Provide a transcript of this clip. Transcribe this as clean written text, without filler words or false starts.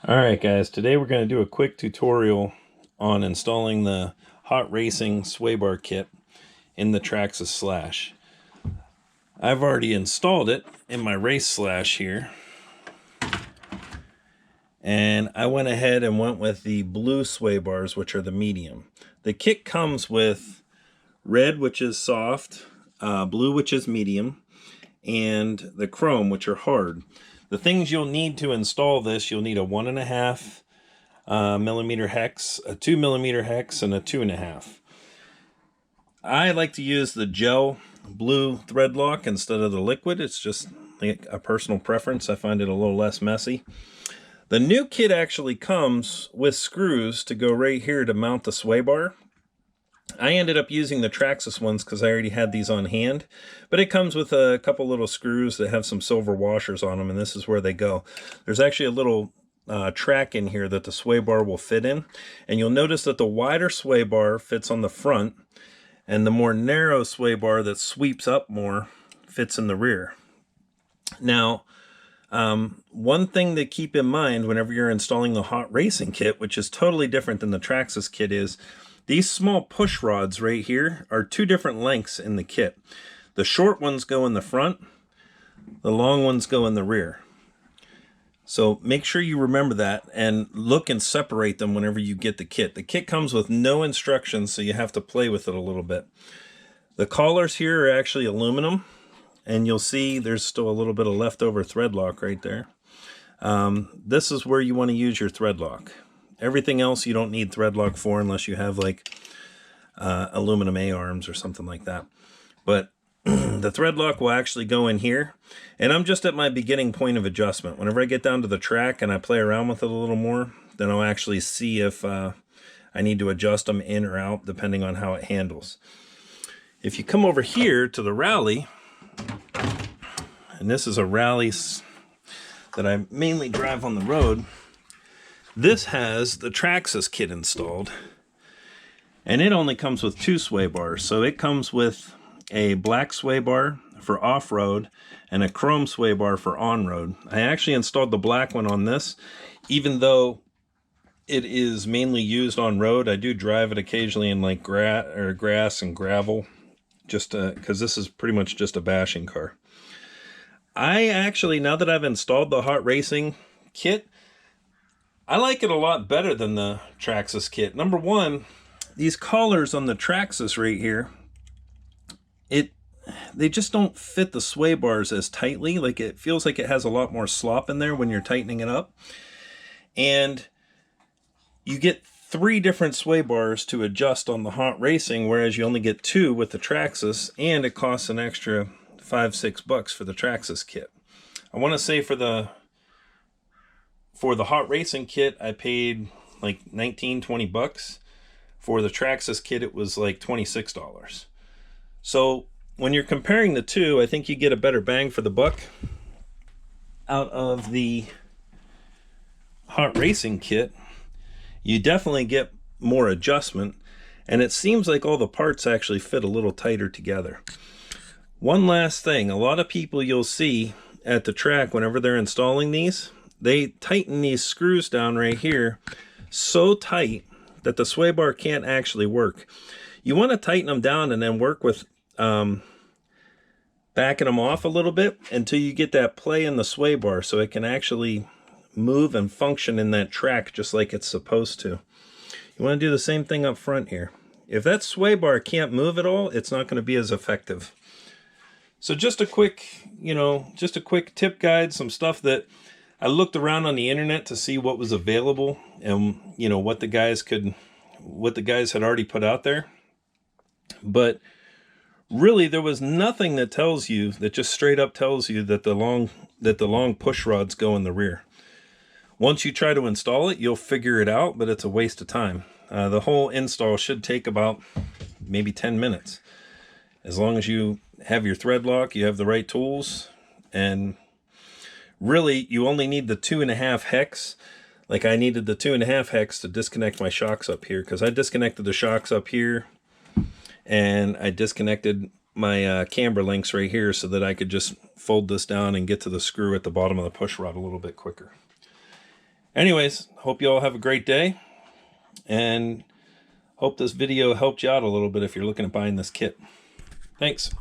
Alright guys, today we're going to do a quick tutorial on installing the Hot Racing sway bar kit in the Traxxas Slash. I've already installed it in my race Slash here, and I went ahead and went with the blue sway bars, which are the medium. The kit comes with red, which is soft, blue, which is medium, and the chrome, which are hard. The things you'll need to install this: you'll need a 1.5 millimeter hex, a 2 millimeter hex, and a 2.5. I like to use the gel blue thread lock instead of the liquid. It's just like a personal preference. I find it a little less messy. The new kit actually comes with screws to go right here to mount the sway bar. I ended up using the Traxxas ones because I already had these on hand, but it comes with a couple little screws that have some silver washers on them, and this is where they go. There's actually a little track in here that the sway bar will fit in, and you'll notice that the wider sway bar fits on the front, and the more narrow sway bar that sweeps up more fits in the rear. Now, one thing to keep in mind whenever you're installing the Hot Racing kit, which is totally different than the Traxxas kit, is these small push rods right here are two different lengths in the kit. The short ones go in the front, the long ones go in the rear. So make sure you remember that and look and separate them whenever you get the kit. The kit comes with no instructions, so you have to play with it a little bit. The collars here are actually aluminum, and you'll see there's still a little bit of leftover thread lock right there. This is where you want to use your thread lock. Everything else you don't need thread lock for unless you have like aluminum A-arms or something like that. But the thread lock will actually go in here, and I'm just at my beginning point of adjustment. Whenever I get down to the track and I play around with it a little more, then I'll actually see if I need to adjust them in or out depending on how it handles. If you come over here to the rally, and this is a rally that I mainly drive on the road, this has the Traxxas kit installed, and it only comes with 2 sway bars. So it comes with a black sway bar for off-road and a chrome sway bar for on-road. I actually installed the black one on this, even though it is mainly used on road. I do drive it occasionally in like grass and gravel, just because this is pretty much just a bashing car. I actually, now that I've installed the Hot Racing kit, I like it a lot better than the Traxxas kit. Number one, these collars on the Traxxas right here, they just don't fit the sway bars as tightly. Like, it feels like it has a lot more slop in there when you're tightening it up. And you get 3 different sway bars to adjust on the Hot Racing, whereas you only get 2 with the Traxxas, and it costs an extra $5-6 for the Traxxas kit. I want to say for the Hot Racing kit, I paid like $19-20. For the Traxxas kit, it was like $26. So when you're comparing the two, I think you get a better bang for the buck out of the Hot Racing kit. You definitely get more adjustment, and it seems like all the parts actually fit a little tighter together. One last thing, a lot of people you'll see at the track whenever they're installing these, they tighten these screws down right here so tight that the sway bar can't actually work. You want to tighten them down and then work with backing them off a little bit until you get that play in the sway bar so it can actually move and function in that track just like it's supposed to. You want to do the same thing up front here. If that sway bar can't move at all, it's not going to be as effective. So just a quick, just a quick tip guide, some stuff that I looked around on the internet to see what was available and what the guys had already put out there. But really, there was nothing that just straight up tells you that the long push rods go in the rear. Once you try to install it, you'll figure it out, but it's a waste of time. The whole install should take about maybe 10 minutes. As long as you have your thread lock, you have the right tools, and really, you only need the 2.5 hex. Like, I needed the 2.5 hex to disconnect my shocks up here, because I disconnected the shocks up here, and I disconnected my camber links right here so that I could just fold this down and get to the screw at the bottom of the push rod a little bit quicker. Anyways, hope you all have a great day, and hope this video helped you out a little bit if you're looking at buying this kit. Thanks.